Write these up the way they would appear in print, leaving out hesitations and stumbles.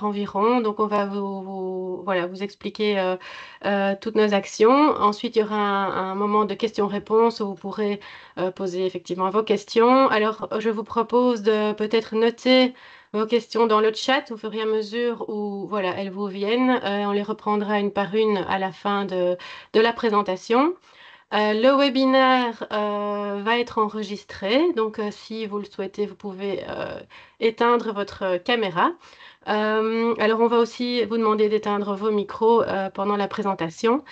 heure environ. Donc on va voilà, vous expliquer, toutes nos actions. Ensuite, il y aura un moment de questions-réponses où vous pourrez, poser effectivement vos questions. Alors, je vous propose de peut-être noter vos questions dans le chat au fur et à mesure où, voilà, elles vous viennent. On les reprendra une par une à la fin de la présentation. Le webinaire, va être enregistré, donc si vous le souhaitez, vous pouvez, éteindre votre caméra. Alors on va aussi vous demander d'éteindre vos micros, pendant la présentation.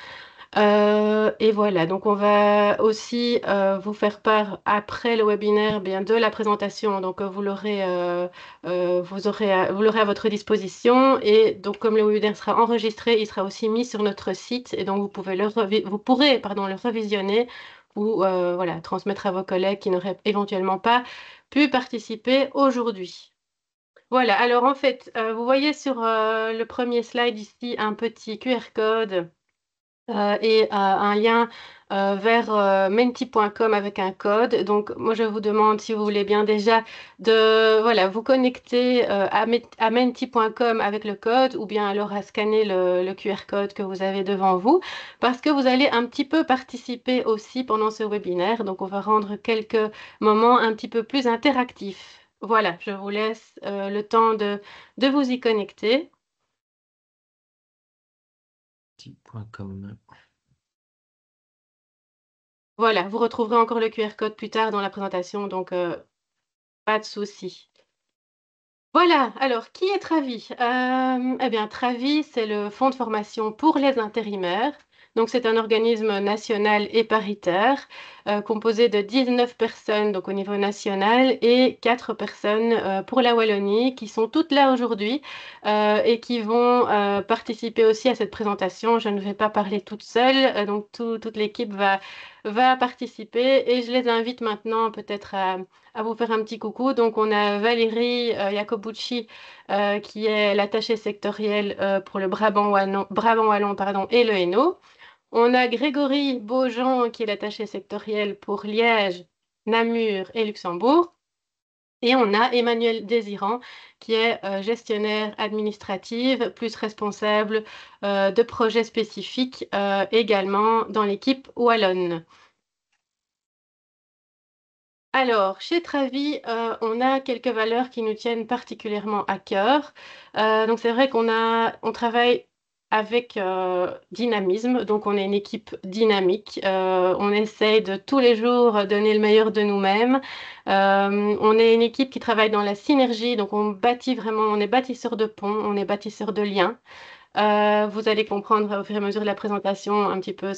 Et voilà, donc on va aussi, vous faire part après le webinaire, bien de la présentation, donc vous l'aurez à votre disposition et donc comme le webinaire sera enregistré, il sera aussi mis sur notre site et donc vous pourrez, pardon, le revisionner ou voilà, transmettre à vos collègues qui n'auraient éventuellement pas pu participer aujourd'hui. Voilà, alors en fait, vous voyez sur, le premier slide ici un petit QR code et un lien, vers, menti.com avec un code. Donc moi, je vous demande, si vous voulez bien déjà, de voilà, vous connecter, à menti.com avec le code ou bien alors à scanner le QR code que vous avez devant vous. Parce que vous allez un petit peu participer aussi pendant ce webinaire, donc on va rendre quelques moments un petit peu plus interactifs. Voilà, je vous laisse, le temps de vous y connecter. Petit.com. Voilà, vous retrouverez encore le QR code plus tard dans la présentation, donc pas de souci. Voilà, alors qui est Travi? Eh bien Travi, c'est le fonds de formation pour les intérimaires. Donc c'est un organisme national et paritaire, composé de 19 personnes donc au niveau national et 4 personnes, pour la Wallonie qui sont toutes là aujourd'hui, et qui vont, participer aussi à cette présentation. Je ne vais pas parler toute seule, donc toute l'équipe va participer et je les invite maintenant peut-être à vous faire un petit coucou. Donc, on a Valérie Jacobucci, qui est l'attachée sectorielle pour le Brabant wallon pardon, et le Hainaut. On a Grégory Beaujean, qui est l'attachée sectorielle pour Liège, Namur et Luxembourg. Et on a Emmanuel Désirant, qui est gestionnaire administrative, plus responsable de projets spécifiques également dans l'équipe wallonne. Alors, chez Travi, on a quelques valeurs qui nous tiennent particulièrement à cœur. Donc c'est vrai on travaille avec, dynamisme, donc on est une équipe dynamique. On essaye de tous les jours donner le meilleur de nous-mêmes. On est une équipe qui travaille dans la synergie, donc on est bâtisseur de ponts, on est bâtisseur de liens. Vous allez comprendre au fur et à mesure de la présentation un petit peu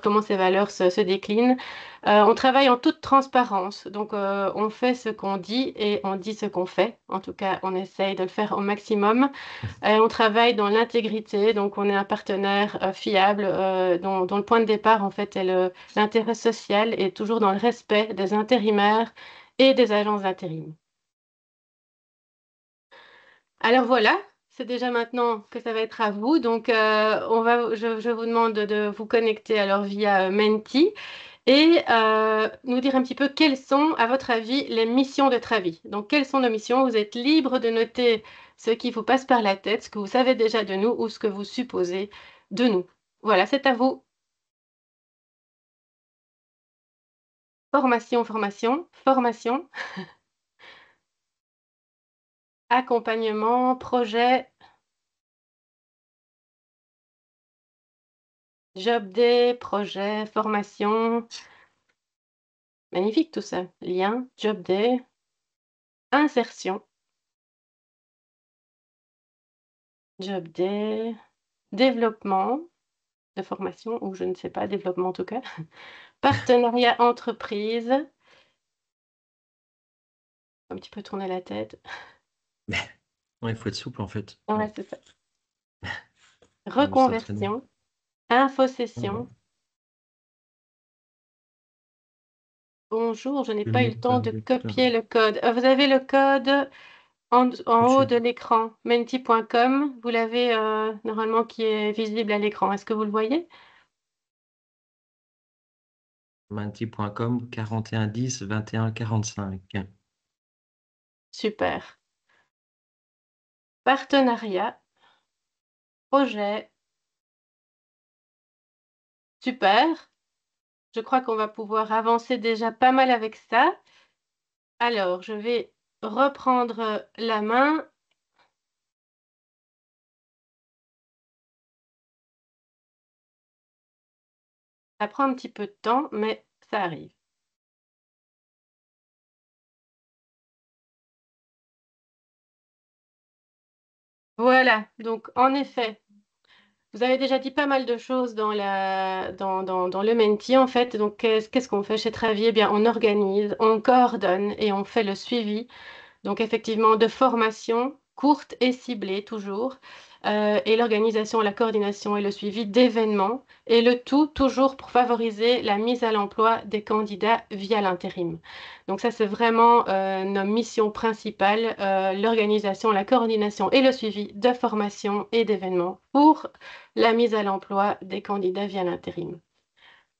comment ces valeurs se déclinent. On travaille en toute transparence, donc on fait ce qu'on dit et on dit ce qu'on fait. En tout cas, on essaye de le faire au maximum. On travaille dans l'intégrité, donc on est un partenaire fiable dont le point de départ en fait est l'intérêt social et toujours dans le respect des intérimaires et des agences d'intérim. Alors voilà, c'est déjà maintenant que ça va être à vous. Donc, je vous demande de vous connecter alors via Menti et nous dire un petit peu quelles sont, à votre avis, les missions de Travi. Donc, quelles sont nos missions? Vous êtes libre de noter ce qui vous passe par la tête, ce que vous savez déjà de nous ou ce que vous supposez de nous. Voilà, c'est à vous. Formation, formation, formation, accompagnement, projet, job day, projet, formation. Magnifique tout ça. Lien, job day, insertion, job day, développement de formation ou je ne sais pas, développement en tout cas, partenariat entreprise, un petit peu tourner la tête. Ouais, il faut être souple en fait. Ouais, c'est ça. Faut s'entraîner. Reconversion, Ouais. infosession. Bonjour, je n'ai pas eu le temps de copier le code. Vous avez le code en haut de l'écran, menti.com. Vous l'avez normalement qui est visible à l'écran. Est-ce que vous le voyez? Menti.com 41 10 21 45. Super. partenariat, projet. Super. Je crois qu'on va pouvoir avancer déjà pas mal avec ça. Alors, je vais reprendre la main. Ça prend un petit peu de temps, mais ça arrive. Voilà, donc en effet, vous avez déjà dit pas mal de choses dans le Menti, en fait. Donc, qu'est-ce qu'on fait chez Travier? Eh bien, on organise, on coordonne et on fait le suivi. Donc effectivement, de formation courte et ciblée toujours, et l'organisation, la coordination et le suivi d'événements, et le tout toujours pour favoriser la mise à l'emploi des candidats via l'intérim. Donc ça, c'est vraiment nos missions principales, l'organisation, la coordination et le suivi de formation et d'événements pour la mise à l'emploi des candidats via l'intérim.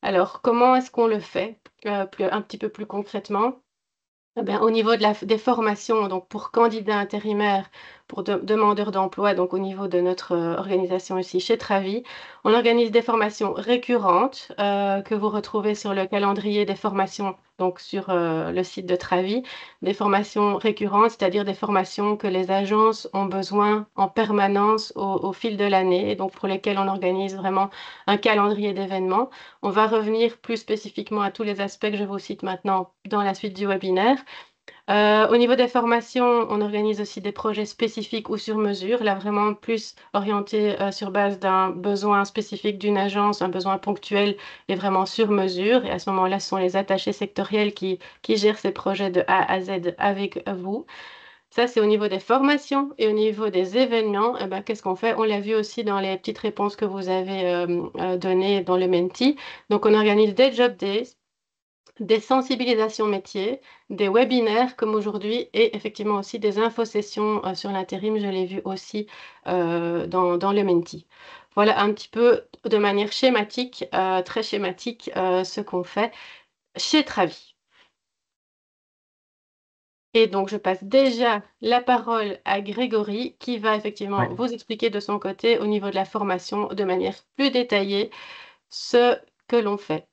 Alors, comment est-ce qu'on le fait un petit peu plus concrètement? Eh bien, au niveau des formations, donc pour candidats intérimaires, pour demandeurs d'emploi, donc au niveau de notre organisation ici chez Travi, on organise des formations récurrentes que vous retrouvez sur le calendrier des formations, donc sur le site de Travi, des formations récurrentes, c'est-à-dire des formations que les agences ont besoin en permanence au fil de l'année, et donc pour lesquelles on organise vraiment un calendrier d'événements. On va revenir plus spécifiquement à tous les aspects que je vous cite maintenant dans la suite du webinaire. Au niveau des formations, on organise aussi des projets spécifiques ou sur mesure, là vraiment plus orienté sur base d'un besoin spécifique d'une agence, un besoin ponctuel et vraiment sur mesure. Et à ce moment-là, ce sont les attachés sectoriels qui gèrent ces projets de A à Z avec vous. Ça, c'est au niveau des formations et au niveau des événements. Eh ben, qu'est-ce qu'on fait? On l'a vu aussi dans les petites réponses que vous avez données dans le Menti. Donc, on organise des job days, des sensibilisations métiers, des webinaires comme aujourd'hui et effectivement aussi des infosessions sur l'intérim, je l'ai vu aussi dans le Menti. Voilà un petit peu de manière schématique, très schématique, ce qu'on fait chez Travi. Et donc, je passe déjà la parole à Grégory qui va effectivement Ouais. vous expliquer de son côté au niveau de la formation de manière plus détaillée ce que l'on fait.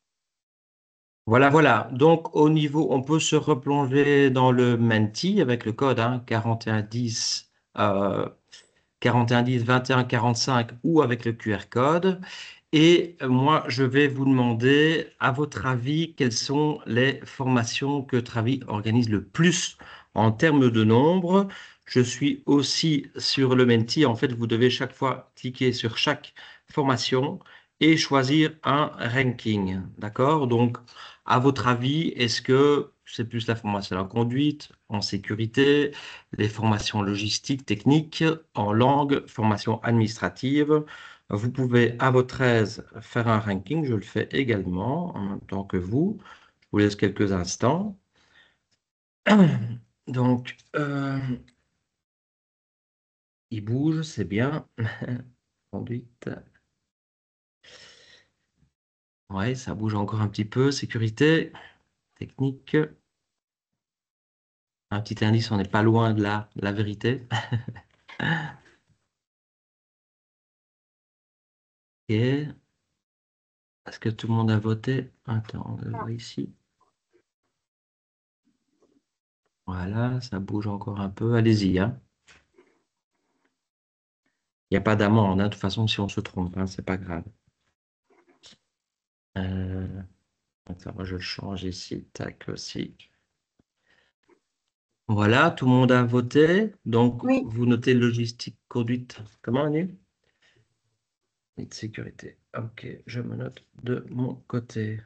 Voilà, voilà. Donc, au niveau, on peut se replonger dans le Menti avec le code 4110, 4110 2145 ou avec le QR code. Et moi, je vais vous demander, à votre avis, quelles sont les formations que Travi organise le plus en termes de nombre. Je suis aussi sur le Menti. En fait, vous devez chaque fois cliquer sur chaque formation et choisir un ranking. D'accord? Donc, à votre avis, est-ce que c'est plus la formation en conduite, en sécurité, les formations logistiques, techniques, en langue, formation administrative? Vous pouvez à votre aise faire un ranking, je le fais également en même temps que vous. Je vous laisse quelques instants. Donc, il bouge, c'est bien. Conduite. Ouais, ça bouge encore un petit peu. Sécurité, technique. Un petit indice, on n'est pas loin de la vérité. Et est-ce que tout le monde a voté? Attends, on le voit ici. Voilà, ça bouge encore un peu. Allez-y, hein. Il n'y a pas d'amende, hein. De toute façon, si on se trompe, hein, c'est pas grave. Euh, Attends, moi je le change ici. Tac, aussi. Voilà, tout le monde a voté. Donc, Oui. vous notez logistique, conduite. Comment on dit? Et de sécurité. Ok, je me note de mon côté.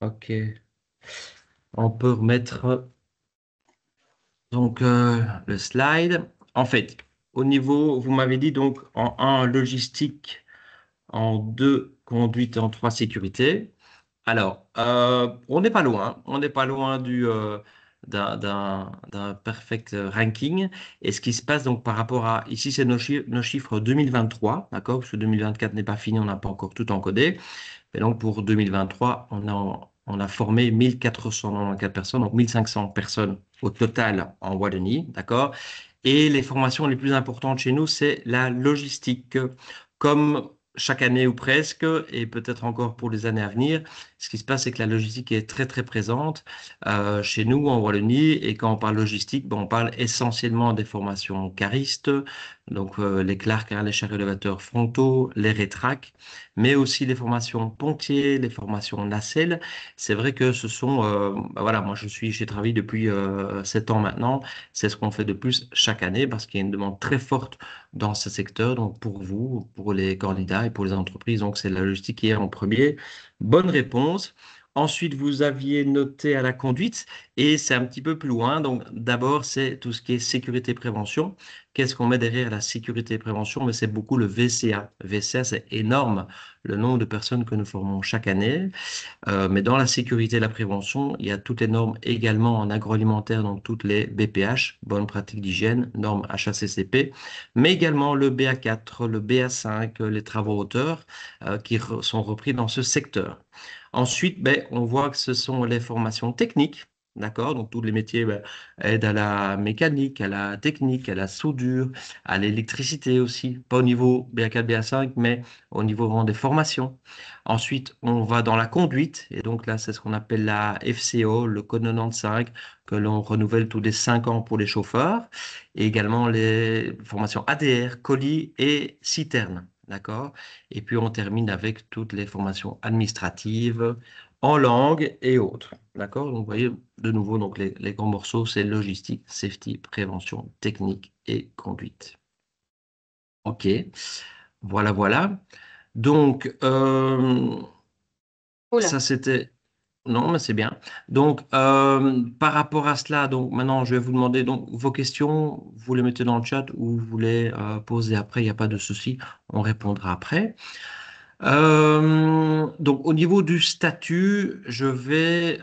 Ok. On peut remettre donc le slide. En fait, au niveau, vous m'avez dit donc en un logistique, en 2 conduite, en 3 sécurité. Alors, on n'est pas loin. On n'est pas loin d'un perfect ranking. Et ce qui se passe donc par rapport à, ici, c'est nos chiffres 2023, d'accord? Parce que 2024 n'est pas fini, on n'a pas encore tout encodé. Et donc, pour 2023, on est On a formé 1494 personnes, donc 1500 personnes au total en Wallonie, d'accord? Et les formations les plus importantes chez nous, c'est la logistique. Comme chaque année ou presque, et peut-être encore pour les années à venir, ce qui se passe, c'est que la logistique est très, très présente chez nous en Wallonie. Et quand on parle logistique, ben, on parle essentiellement des formations caristes, donc les Clark, hein, les chars élévateurs frontaux, les rétracs, mais aussi les formations pompiers, les formations nacelles. C'est vrai que ce sont, ben voilà, moi je suis chez Travi depuis 7 ans maintenant. C'est ce qu'on fait de plus chaque année parce qu'il y a une demande très forte dans ce secteur. Donc pour vous, pour les candidats et pour les entreprises, donc c'est la logistique qui est en premier. Bonne réponse. Ensuite, vous aviez noté à la conduite et c'est un petit peu plus loin. Donc d'abord, c'est tout ce qui est sécurité prévention. Qu'est-ce qu'on met derrière la sécurité prévention? Mais c'est beaucoup le VCA. VCA, c'est énorme le nombre de personnes que nous formons chaque année. Mais dans la sécurité et la prévention, il y a toutes les normes également en agroalimentaire, donc toutes les BPH, bonnes pratiques d'hygiène, normes HACCP, mais également le BA4, le BA5, les travaux hauteurs sont repris dans ce secteur. Ensuite, ben, on voit que ce sont les formations techniques. D'accord? Donc, tous les métiers ben, aident à la mécanique, à la technique, à la soudure, à l'électricité aussi. Pas au niveau BA4, BA5, mais au niveau vraiment des formations. Ensuite, on va dans la conduite, et donc là, c'est ce qu'on appelle la FCO, le code 95, que l'on renouvelle tous les 5 ans pour les chauffeurs, et également les formations ADR, colis et citernes, d'accord? Et puis, on termine avec toutes les formations administratives en langue et autres, d'accord? Donc, vous voyez, de nouveau, donc les grands morceaux, c'est logistique, safety, prévention, technique et conduite. OK, voilà, voilà. Donc, Oula. ça, c'était... Non, mais c'est bien. Donc, par rapport à cela, donc maintenant, je vais vous demander donc vos questions. Vous les mettez dans le chat ou vous les posez après. Il n'y a pas de souci. On répondra après. Donc, au niveau du statut, je vais...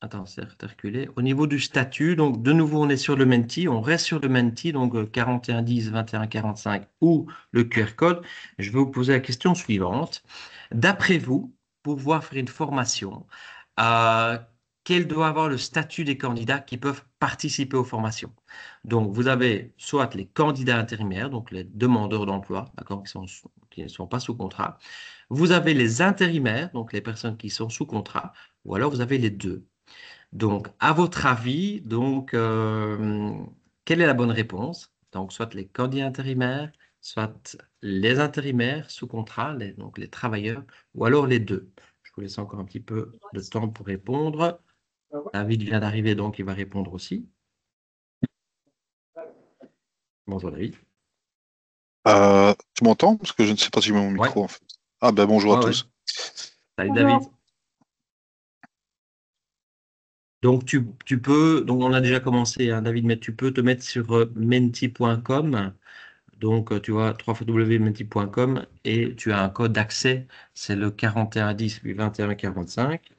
attends, c'est reculé. Au niveau du statut, donc de nouveau, on est sur le Menti. On reste sur le Menti, donc 4110, 2145 ou le QR code. Je vais vous poser la question suivante. D'après vous, pour pouvoir faire une formation, euh, quel doit avoir le statut des candidats qui peuvent participer aux formations? Donc, vous avez soit les candidats intérimaires, donc les demandeurs d'emploi, d'accord, qui ne sont pas sous contrat. Vous avez les intérimaires, donc les personnes qui sont sous contrat, ou alors vous avez les deux. Donc, à votre avis, donc, quelle est la bonne réponse? Donc, soit les candidats intérimaires, soit les intérimaires sous contrat, donc les travailleurs, ou alors les deux. Je vous laisse encore un petit peu de temps pour répondre. David vient d'arriver, donc il va répondre aussi. Bonjour David. Tu m'entends? Parce que je ne sais pas si j'ai mon Ouais, micro en fait. Ah ben bonjour à ouais, ouais. tous. Salut David. Bonjour. Donc, tu peux, donc on a déjà commencé, hein, David, mais tu peux te mettre sur menti.com. Donc, tu vois, www.menti.com et tu as un code d'accès, c'est le 4110 puis 2145.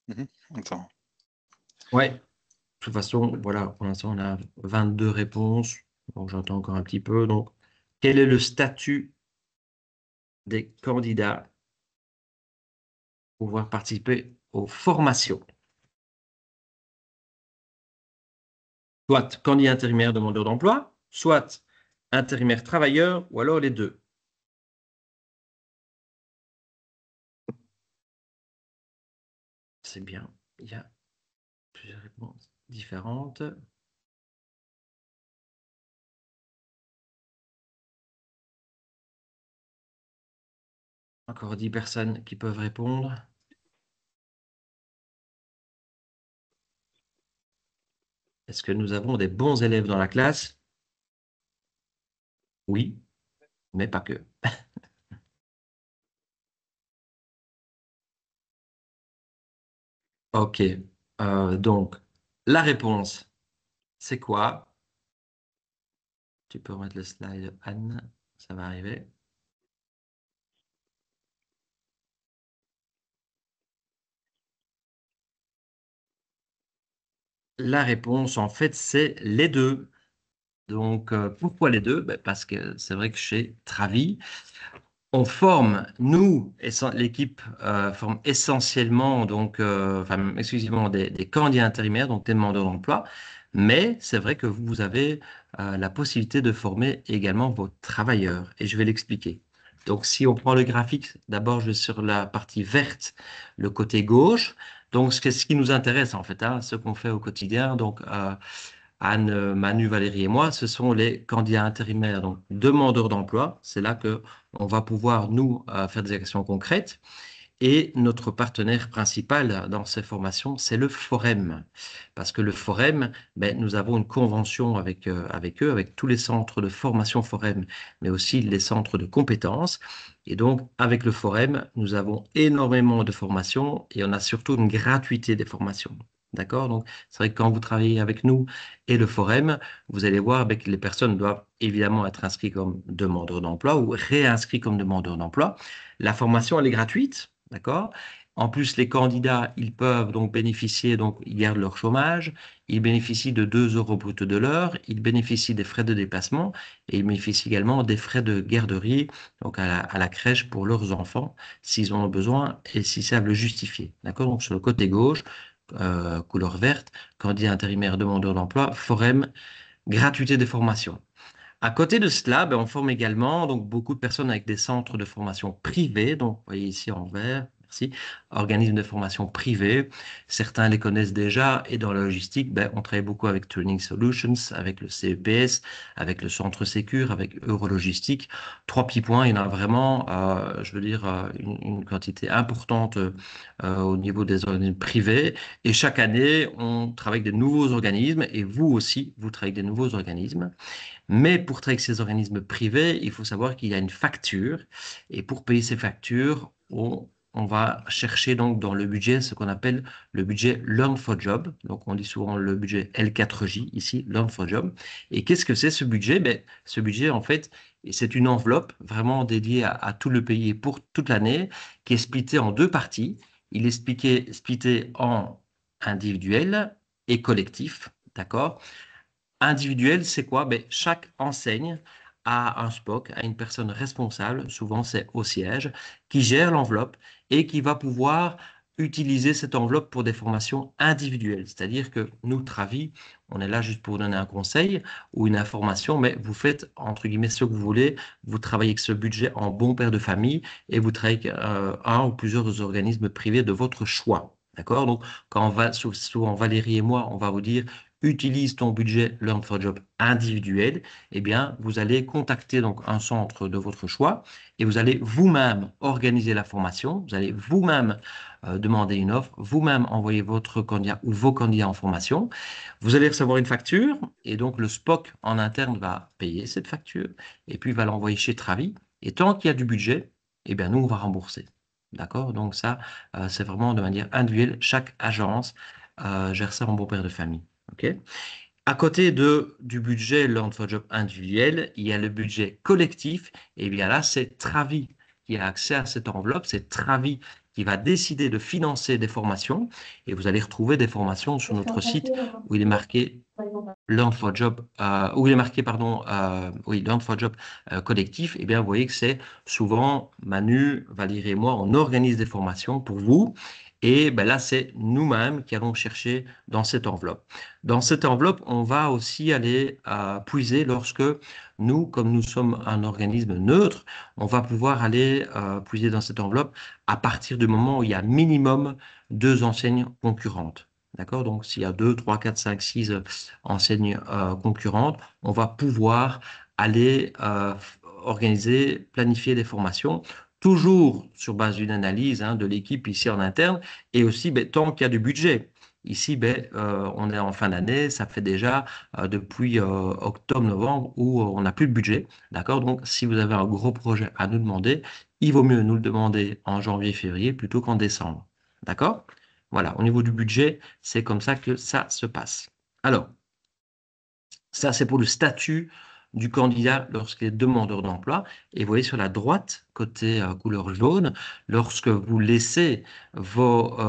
Mhm. Attends. Ouais, de toute façon, voilà, pour l'instant, on a 22 réponses. Donc, j'entends encore un petit peu. Donc, quel est le statut des candidats pour pouvoir participer aux formations? Soit candidat intérimaire demandeur d'emploi, soit intérimaire travailleur, ou alors les deux. C'est bien. Il y a plusieurs réponses différentes. Encore 10 personnes qui peuvent répondre. Est-ce que nous avons des bons élèves dans la classe? Oui, mais pas que. OK. Donc, la réponse, c'est quoi? Tu peux remettre le slide, Anne. Ça va arriver. La réponse, en fait, c'est les deux. Donc, pourquoi les deux? Ben, parce que c'est vrai que chez Travi, On forme, nous, l'équipe forme essentiellement, donc, enfin, exclusivement des candidats intérimaires, donc des demandeurs d'emploi, mais c'est vrai que vous avez la possibilité de former également vos travailleurs, et je vais l'expliquer. Donc, si on prend le graphique, d'abord, je vais sur la partie verte, le côté gauche. Donc, ce qui nous intéresse, en fait, hein, ce qu'on fait au quotidien, donc, Anne, Manu, Valérie et moi, ce sont les candidats intérimaires, donc demandeurs d'emploi. C'est là que on va pouvoir, nous, faire des actions concrètes. Et notre partenaire principal dans ces formations, c'est le Forem. Parce que le Forem, ben, nous avons une convention avec eux, avec tous les centres de formation Forem, mais aussi les centres de compétences. Et donc, avec le Forem, nous avons énormément de formations et on a surtout une gratuité des formations. D'accord? Donc, c'est vrai que quand vous travaillez avec nous et le Forem, vous allez voir que les personnes doivent évidemment être inscrites comme demandeurs d'emploi ou réinscrits comme demandeurs d'emploi. La formation, elle est gratuite. D'accord? En plus, les candidats, ils peuvent donc bénéficier, donc ils gardent leur chômage, ils bénéficient de 2 euros brut de l'heure, ils bénéficient des frais de déplacement et ils bénéficient également des frais de garderie, donc à la crèche pour leurs enfants, s'ils en ont besoin et s'ils savent le justifier. D'accord? Donc sur le côté gauche, couleur verte, candidat intérimaire demandeur d'emploi, Forem, gratuité des formations. À côté de cela, ben, on forme également donc, beaucoup de personnes avec des centres de formation privés. Donc, vous voyez ici en vert, merci, organismes de formation privés. Certains les connaissent déjà. Et dans la logistique, ben, on travaille beaucoup avec Training Solutions, avec le CEPS, avec le Centre Sécure, avec Eurologistique. 3 petits points, il y en a vraiment, je veux dire, une quantité importante au niveau des organismes privés. Et chaque année, on travaille avec des nouveaux organismes. Et vous aussi, vous travaillez avec des nouveaux organismes. Mais pour travailler avec ces organismes privés, il faut savoir qu'il y a une facture. Et pour payer ces factures, on va chercher donc dans le budget ce qu'on appelle le budget Learn for Job. Donc on dit souvent le budget L4J, ici, Learn for Job. Et qu'est-ce que c'est ce budget? Ben, ce budget, en fait, c'est une enveloppe vraiment dédiée à tout le pays et pour toute l'année, qui est splittée en 2 parties. Il est splitté en individuel et collectif. D'accord? Individuel, c'est quoi? Ben, chaque enseigne a un SPOC, a une personne responsable, souvent c'est au siège, qui gère l'enveloppe et qui va pouvoir utiliser cette enveloppe pour des formations individuelles. C'est-à-dire que nous, Travi, on est là juste pour vous donner un conseil ou une information, mais vous faites, entre guillemets, ce que vous voulez. Vous travaillez avec ce budget en bon père de famille et vous travaillez avec un ou plusieurs organismes privés de votre choix. D'accord? Donc, quand on va, souvent Valérie et moi, on va vous dire, utilise ton budget Learn for Job individuel, eh bien, vous allez contacter donc un centre de votre choix et vous allez vous-même organiser la formation, vous allez vous-même demander une offre, vous-même envoyer votre candidat ou vos candidats en formation. Vous allez recevoir une facture et donc le SPOC en interne va payer cette facture et puis va l'envoyer chez Travi. Et tant qu'il y a du budget, eh bien, nous, on va rembourser. D'accord? Donc ça, c'est vraiment de manière individuelle. Chaque agence gère ça en bon père de famille. OK? À côté du budget Learn for Job individuel, il y a le budget collectif. Et bien là, c'est Travi qui a accès à cette enveloppe. C'est Travi qui va décider de financer des formations. Et vous allez retrouver des formations sur notre site où il est marqué Learn for Job, où il est marqué, pardon, oui, Learn for Job collectif. Et bien, vous voyez que c'est souvent Manu, Valérie et moi, on organise des formations pour vous. Et ben là, c'est nous-mêmes qui allons chercher dans cette enveloppe. Dans cette enveloppe, on va aussi aller puiser lorsque nous, comme nous sommes un organisme neutre, on va pouvoir aller puiser dans cette enveloppe à partir du moment où il y a minimum 2 enseignes concurrentes. D'accord? Donc, s'il y a 2, 3, 4, 5, 6 enseignes concurrentes, on va pouvoir aller organiser, planifier des formations toujours sur base d'une analyse de l'équipe ici en interne, et aussi ben, tant qu'il y a du budget. Ici, ben, on est en fin d'année, ça fait déjà depuis octobre-novembre où on n'a plus de budget. D'accord? Donc, si vous avez un gros projet à nous demander, il vaut mieux nous le demander en janvier-février plutôt qu'en décembre. D'accord? Voilà, au niveau du budget, c'est comme ça que ça se passe. Alors, ça, c'est pour le statut du candidat lorsqu'il est demandeur d'emploi. Et vous voyez sur la droite, côté couleur jaune, lorsque vous laissez vos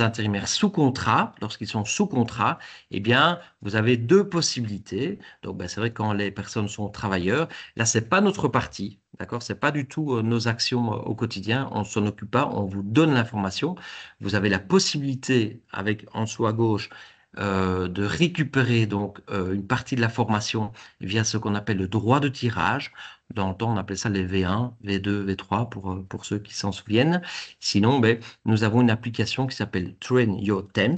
intérimaires sous contrat, lorsqu'ils sont sous contrat, eh bien, vous avez deux possibilités. Donc, ben, c'est vrai que quand les personnes sont travailleurs, là, c'est pas notre partie, d'accord? C'est pas du tout nos actions au quotidien. On s'en occupe pas. On vous donne l'information. Vous avez la possibilité, avec en dessous à gauche, de récupérer donc une partie de la formation via ce qu'on appelle le droit de tirage. Dans le temps, on appelait ça les V1, V2, V3 pour ceux qui s'en souviennent. Sinon, ben, nous avons une application qui s'appelle Train Your Temps,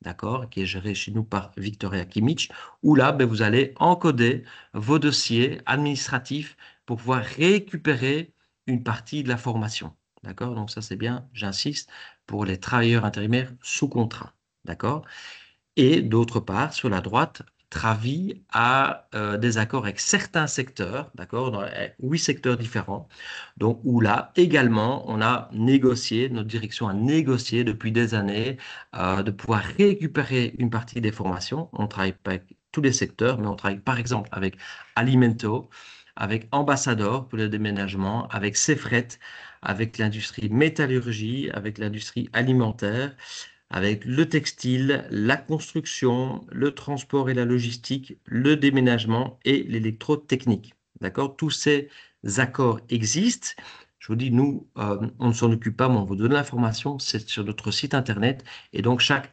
d'accord, qui est gérée chez nous par Victoria Kimmich, où là, ben, vous allez encoder vos dossiers administratifs pour pouvoir récupérer une partie de la formation. D'accord? Donc ça, c'est bien, j'insiste, pour les travailleurs intérimaires sous contrat. D'accord? Et d'autre part, sur la droite, Travi a des accords avec certains secteurs, d'accord, dans 8 secteurs différents. Donc, où là, également, on a négocié, notre direction a négocié depuis des années de pouvoir récupérer une partie des formations. On travaille pas avec tous les secteurs, mais on travaille par exemple avec Alimento, avec Ambassador pour le déménagement, avec Cefret, avec l'industrie métallurgie, avec l'industrie alimentaire, avec le textile, la construction, le transport et la logistique, le déménagement et l'électrotechnique. D'accord? Tous ces accords existent. Je vous dis, nous, on ne s'en occupe pas, mais on vous donne l'information, c'est sur notre site internet. Et donc, chaque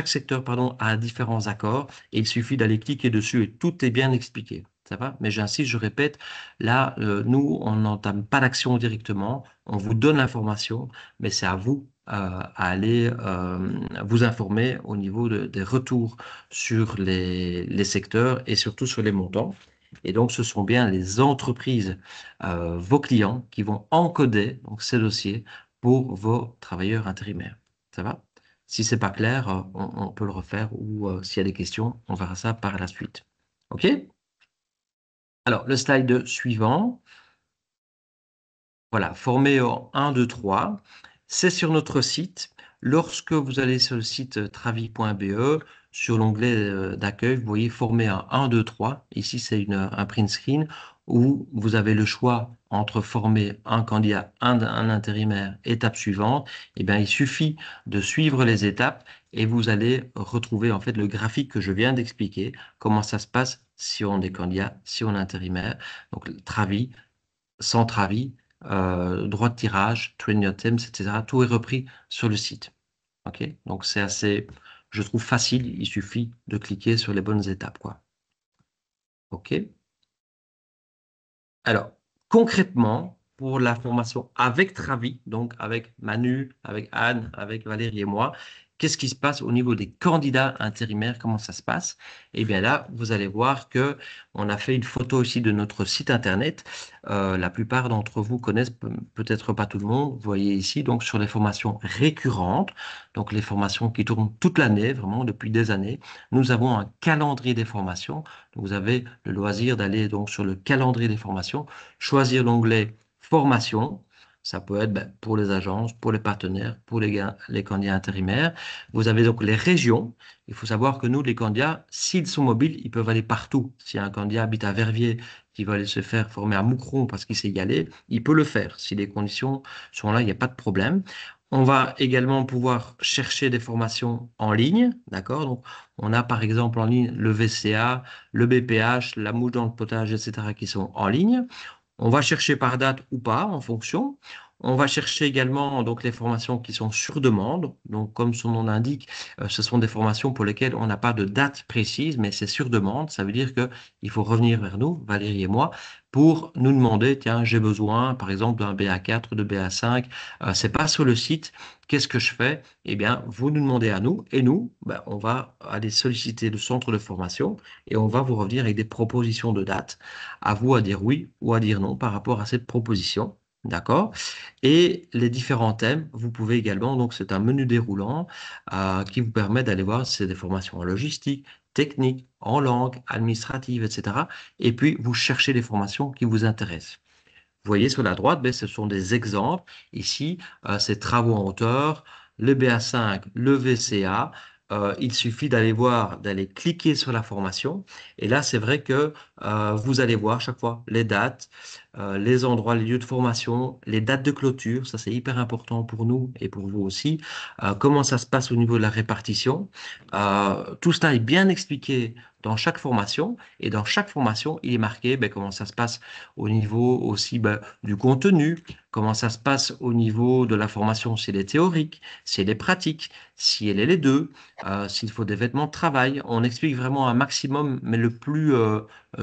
secteur, pardon, a différents accords et il suffit d'aller cliquer dessus et tout est bien expliqué. Ça va? Mais j'insiste, je répète, là, nous, on n'entame pas d'action directement, on vous donne l'information, mais c'est à vous à aller vous informer au niveau des retours sur les secteurs et surtout sur les montants. Et donc, ce sont bien les entreprises, vos clients, qui vont encoder donc, ces dossiers pour vos travailleurs intérimaires. Ça va? Si c'est pas clair, on peut le refaire ou s'il y a des questions, on verra ça par la suite. OK? Alors, le slide suivant. Voilà, formé en 1, 2, 3. C'est sur notre site. Lorsque vous allez sur le site travi.be, sur l'onglet d'accueil, vous voyez formé en 1, 2, 3. Ici, c'est un print screen où vous avez le choix entre former un candidat, un intérimaire, étape suivante. Eh bien, il suffit de suivre les étapes et vous allez retrouver en fait le graphique que je viens d'expliquer, comment ça se passe si on est candidat, si on est intérimaire. Donc, Travi, sans Travi, droit de tirage, train your temps, etc. Tout est repris sur le site. OK? Donc, c'est assez, je trouve, facile. Il suffit de cliquer sur les bonnes étapes, quoi. OK? Alors, concrètement, pour la formation avec Travi, donc avec Manu, avec Anne, avec Valérie et moi, qu'est-ce qui se passe au niveau des candidats intérimaires? Comment ça se passe? Eh bien là, vous allez voir que on a fait une photo aussi de notre site internet. La plupart d'entre vous connaissent, peut-être pas tout le monde. Vous voyez ici, donc sur les formations récurrentes, donc les formations qui tournent toute l'année, vraiment depuis des années. Nous avons un calendrier des formations. Donc, vous avez le loisir d'aller donc sur le calendrier des formations, choisir l'onglet formation. Ça peut être pour les agences, pour les partenaires, pour les candidats intérimaires. Vous avez donc les régions. Il faut savoir que nous, les candidats, s'ils sont mobiles, ils peuvent aller partout. Si un candidat habite à Verviers, qui va aller se faire former à Moucron parce qu'il sait y aller, il peut le faire. Si les conditions sont là, il n'y a pas de problème. On va également pouvoir chercher des formations en ligne, d'accord? Donc, on a par exemple en ligne le VCA, le BPH, la mouche dans le potage, etc., qui sont en ligne. On va chercher par date ou pas, en fonction. On va chercher également donc les formations qui sont sur demande. Donc, comme son nom l'indique, ce sont des formations pour lesquelles on n'a pas de date précise, mais c'est sur demande. Ça veut dire que il faut revenir vers nous, Valérie et moi, pour nous demander, tiens, j'ai besoin, par exemple, d'un BA4, de BA5. C'est pas sur le site. Qu'est-ce que je fais? Eh bien, vous nous demandez à nous, et nous, on va aller solliciter le centre de formation et on va vous revenir avec des propositions de date. À vous à dire oui ou à dire non par rapport à cette proposition. D'accord? Et les différents thèmes, vous pouvez également, donc c'est un menu déroulant qui vous permet d'aller voir si c'est des formations en logistique, technique, en langue, administrative, etc. Et puis, vous cherchez les formations qui vous intéressent. Vous voyez sur la droite, ce sont des exemples. Ici, c'est travaux en hauteur, le BA5, le VCA, il suffit d'aller cliquer sur la formation. Et là, c'est vrai que vous allez voir chaque fois les dates, les endroits, les lieux de formation, les dates de clôture. Ça, c'est hyper important pour nous et pour vous aussi. Comment ça se passe au niveau de la répartition. Tout cela est bien expliqué dans chaque formation. Et dans chaque formation, il est marqué ben, comment ça se passe au niveau aussi ben, du contenu, comment ça se passe au niveau de la formation, si elle est théorique, si elle est pratique, si elle est les deux, s'il faut des vêtements de travail. On explique vraiment un maximum, mais le plus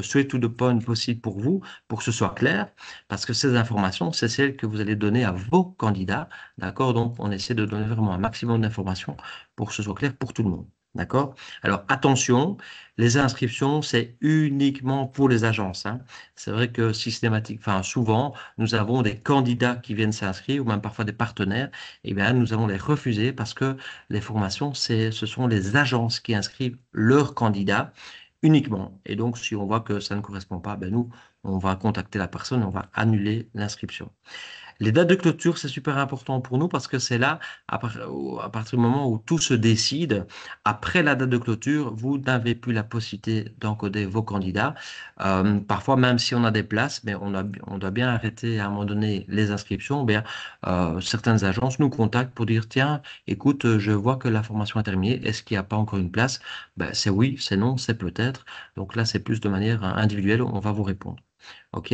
straight to the point possible pour vous, pour que ce soit clair, parce que ces informations, c'est celles que vous allez donner à vos candidats, d'accord? Donc, on essaie de donner vraiment un maximum d'informations pour que ce soit clair pour tout le monde. D'accord? Alors, attention, les inscriptions, c'est uniquement pour les agences, hein. C'est vrai que souvent, nous avons des candidats qui viennent s'inscrire, ou même parfois des partenaires, et bien, nous allons les refuser parce que les formations, ce sont les agences qui inscrivent leurs candidats uniquement. Et donc, si on voit que ça ne correspond pas, ben nous, on va contacter la personne, on va annuler l'inscription. Les dates de clôture, c'est super important pour nous parce que c'est là, à partir du moment où tout se décide, après la date de clôture, vous n'avez plus la possibilité d'encoder vos candidats. Parfois, même si on a des places, mais on doit bien arrêter à un moment donné les inscriptions. Bien, certaines agences nous contactent pour dire, tiens, écoute, je vois que la formation est terminée. Est-ce qu'il n'y a pas encore une place? Ben, c'est oui, c'est non, c'est peut-être. Donc là, c'est plus de manière individuelle, on va vous répondre. OK?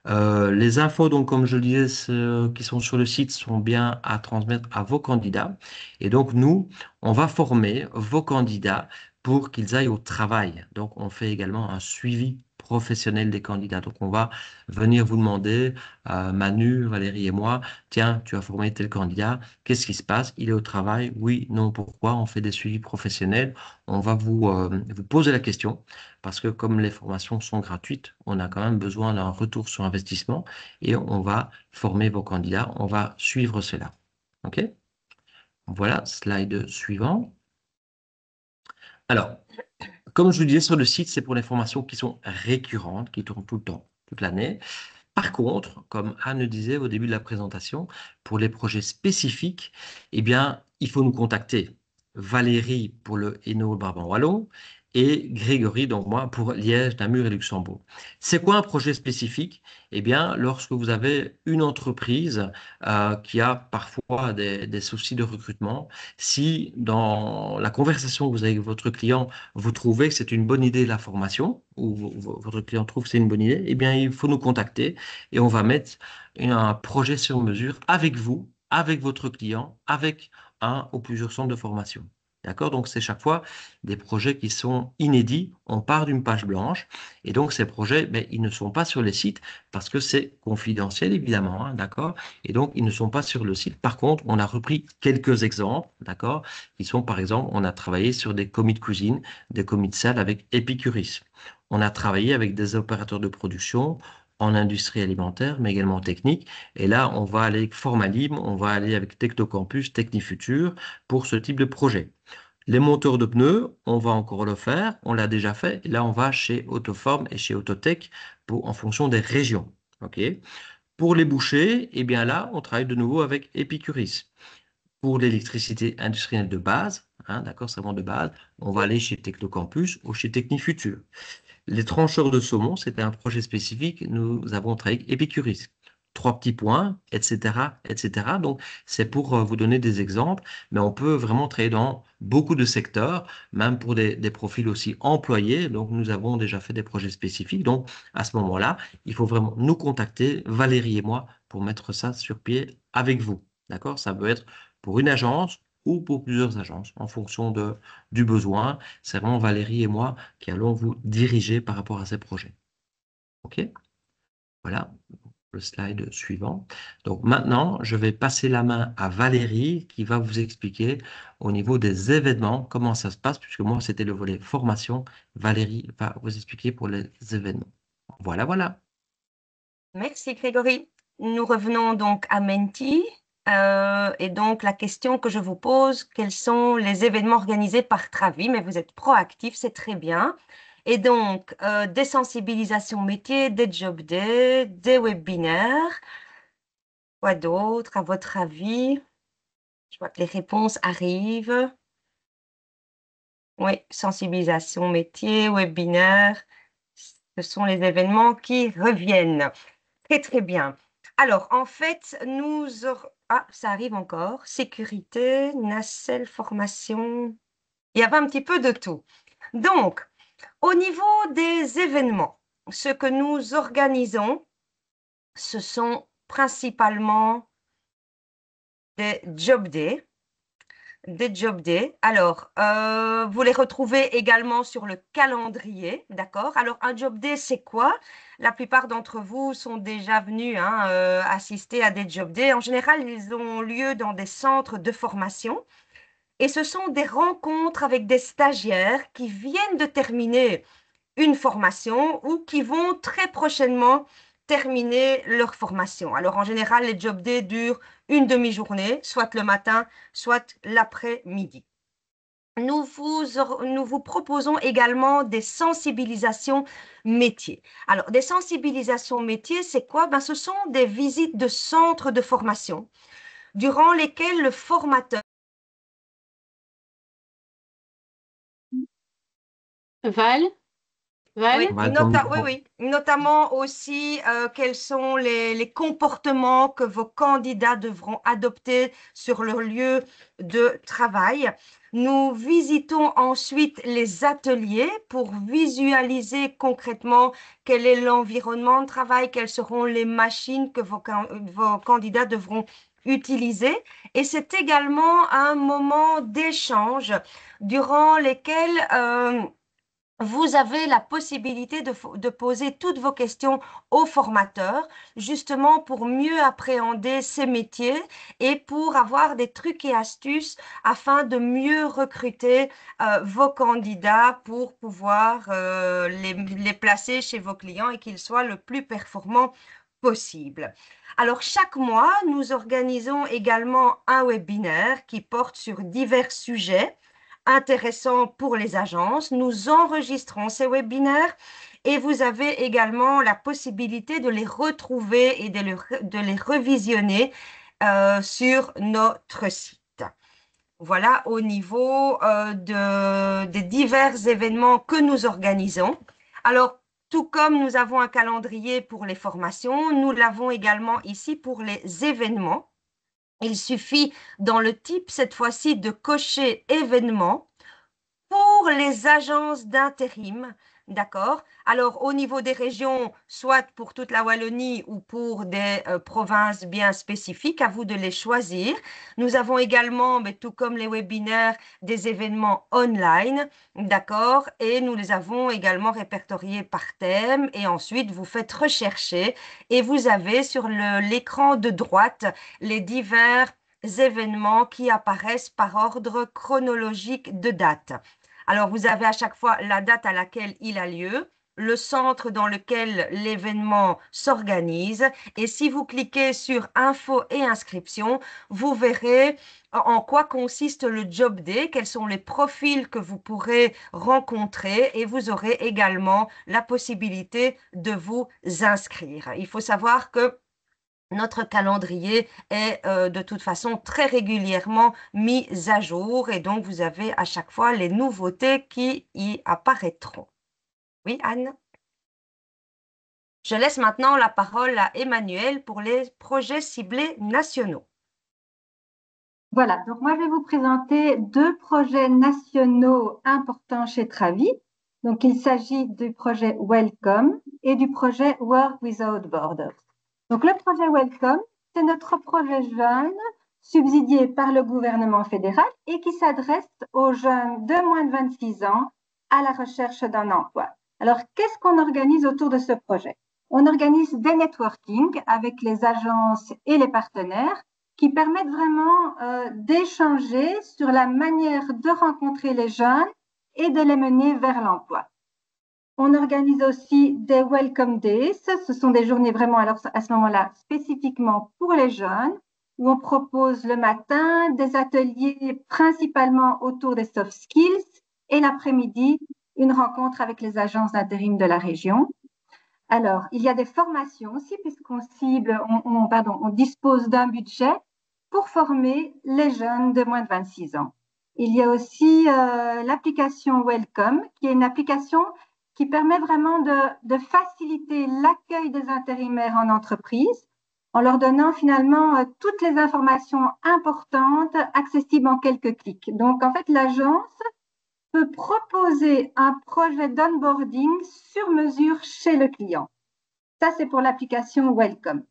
Les infos, donc, comme je le disais, qui sont sur le site sont bien à transmettre à vos candidats. Et donc, nous, on va former vos candidats pour qu'ils aillent au travail. Donc, on fait également un suivi professionnel des candidats. Donc, on va venir vous demander, Manu, Valérie et moi, tiens, tu as formé tel candidat, qu'est-ce qui se passe? Il est au travail? Oui, non, pourquoi? On fait des suivis professionnels. On va vous poser la question parce que comme les formations sont gratuites, on a quand même besoin d'un retour sur investissement et on va former vos candidats, on va suivre cela. OK? Voilà, slide suivant. Alors, comme je vous disais sur le site, c'est pour les formations qui sont récurrentes, qui tournent tout le temps, toute l'année. Par contre, comme Anne le disait au début de la présentation, pour les projets spécifiques, eh bien, il faut nous contacter. Valérie pour le Hainaut, le Brabant Wallon et Grégory, donc moi, pour Liège, Namur et Luxembourg. C'est quoi un projet spécifique? Eh bien, lorsque vous avez une entreprise qui a parfois des soucis de recrutement, si dans la conversation que vous avez avec votre client, vous trouvez que c'est une bonne idée la formation, ou votre client trouve que c'est une bonne idée, eh bien, il faut nous contacter et on va mettre un projet sur mesure avec vous, avec votre client, avec un ou plusieurs centres de formation. D'accord? Donc, c'est chaque fois des projets qui sont inédits. On part d'une page blanche et donc ces projets, mais ils ne sont pas sur les sites parce que c'est confidentiel, évidemment. Hein, d'accord? Et donc, ils ne sont pas sur le site. Par contre, on a repris quelques exemples, d'accord? Qui sont, par exemple, on a travaillé sur des commis de cuisine, des commis de salle avec Epicurus. On a travaillé avec des opérateurs de production en industrie alimentaire, mais également technique. Et là, on va aller avec Formalib, on va aller avec Technocampus, Technifutur pour ce type de projet. Les monteurs de pneus, on va encore le faire, on l'a déjà fait. Et là, on va chez Autoform et chez Autotech en fonction des régions. OK? Pour les bouchers, eh bien là, on travaille de nouveau avec Epicurus. Pour l'électricité industrielle de base, hein, d'accord, c'est vraiment de base, on va aller chez Technocampus ou chez Technifutur. Les trancheurs de saumon, c'était un projet spécifique. Nous avons travaillé avec Epicurus. Trois petits points, etc., etc. Donc, c'est pour vous donner des exemples, mais on peut vraiment travailler dans beaucoup de secteurs, même pour des profils aussi employés. Donc, nous avons déjà fait des projets spécifiques. Donc, à ce moment-là, il faut vraiment nous contacter, Valérie et moi, pour mettre ça sur pied avec vous. D'accord? Ça peut être pour une agence ou pour plusieurs agences, en fonction du besoin. C'est vraiment Valérie et moi qui allons vous diriger par rapport à ces projets. OK? Voilà le slide suivant. Donc maintenant, je vais passer la main à Valérie qui va vous expliquer au niveau des événements comment ça se passe, puisque moi, c'était le volet formation. Valérie va vous expliquer pour les événements. Voilà, voilà. Merci Grégory. Nous revenons donc à Menti. Et donc, la question que je vous pose, quels sont les événements organisés par Travi? Mais vous êtes proactif, c'est très bien. Et donc, des sensibilisations métiers, des job days, des webinaires. Quoi d'autre, à votre avis? Je vois que les réponses arrivent. Oui, sensibilisation métier, webinaire, ce sont les événements qui reviennent. Très, très bien. Alors, en fait, Ah, ça arrive encore. Sécurité, nacelle, formation. Il y avait un petit peu de tout. Donc, au niveau des événements, ce que nous organisons, ce sont principalement des job days. Des job days. Alors, vous les retrouvez également sur le calendrier, d'accord? Alors, un job day, c'est quoi? La plupart d'entre vous sont déjà venus assister à des job days. En général, ils ont lieu dans des centres de formation et ce sont des rencontres avec des stagiaires qui viennent de terminer une formation ou qui vont très prochainement terminer leur formation. Alors, en général, les job days durent une demi-journée, soit le matin, soit l'après-midi. Nous vous proposons également des sensibilisations métiers. Alors, des sensibilisations métiers, c'est quoi? Ben, ce sont des visites de centres de formation durant lesquelles le formateur Val? Val? Oui, Mal ton micro. oui. Notamment aussi quels sont les comportements que vos candidats devront adopter sur leur lieu de travail. Nous visitons ensuite les ateliers pour visualiser concrètement quel est l'environnement de travail, quelles seront les machines que vos candidats devront utiliser. Et c'est également un moment d'échange durant lesquels vous avez la possibilité de poser toutes vos questions au formateur, justement pour mieux appréhender ces métiers et pour avoir des trucs et astuces afin de mieux recruter vos candidats pour pouvoir les placer chez vos clients et qu'ils soient le plus performants possible. Alors, chaque mois, nous organisons également un webinaire qui porte sur divers sujets intéressants pour les agences. Nous enregistrons ces webinaires et vous avez également la possibilité de les retrouver et de les revisionner sur notre site. Voilà au niveau des divers événements que nous organisons. Alors, tout comme nous avons un calendrier pour les formations, nous l'avons également ici pour les événements. Il suffit dans le type, cette fois-ci, de cocher événements pour les agences d'intérim, d'accord? Alors, au niveau des régions, soit pour toute la Wallonie ou pour des provinces bien spécifiques, à vous de les choisir. Nous avons également, mais tout comme les webinaires, des événements online, d'accord? Et nous les avons également répertoriés par thème. Et ensuite, vous faites rechercher et vous avez sur l'écran de droite les divers événements qui apparaissent par ordre chronologique de date. Alors, vous avez à chaque fois la date à laquelle il a lieu, le centre dans lequel l'événement s'organise. Et si vous cliquez sur Info et inscription, vous verrez en quoi consiste le Job Day, quels sont les profils que vous pourrez rencontrer et vous aurez également la possibilité de vous inscrire. Il faut savoir que notre calendrier est de toute façon très régulièrement mis à jour et donc vous avez à chaque fois les nouveautés qui y apparaîtront. Oui, Anne? Je laisse maintenant la parole à Emmanuel pour les projets ciblés nationaux. Voilà, donc moi je vais vous présenter deux projets nationaux importants chez Travi. Donc il s'agit du projet Welcome et du projet Work Without Borders. Donc le projet Welcome, c'est notre projet jeune subsidié par le gouvernement fédéral et qui s'adresse aux jeunes de moins de 26 ans à la recherche d'un emploi. Alors qu'est-ce qu'on organise autour de ce projet? On organise des networking avec les agences et les partenaires qui permettent vraiment d'échanger sur la manière de rencontrer les jeunes et de les mener vers l'emploi. On organise aussi des Welcome Days. Ce sont des journées vraiment, alors à ce moment-là, spécifiquement pour les jeunes, où on propose le matin des ateliers principalement autour des soft skills et l'après-midi, une rencontre avec les agences d'intérim de la région. Alors, il y a des formations aussi, puisqu'on cible, on dispose d'un budget pour former les jeunes de moins de 26 ans. Il y a aussi l'application Welcome, qui est une application qui permet vraiment de faciliter l'accueil des intérimaires en entreprise en leur donnant finalement toutes les informations importantes accessibles en quelques clics. Donc, en fait, l'agence peut proposer un projet d'onboarding sur mesure chez le client. Ça, c'est pour l'application Welcome.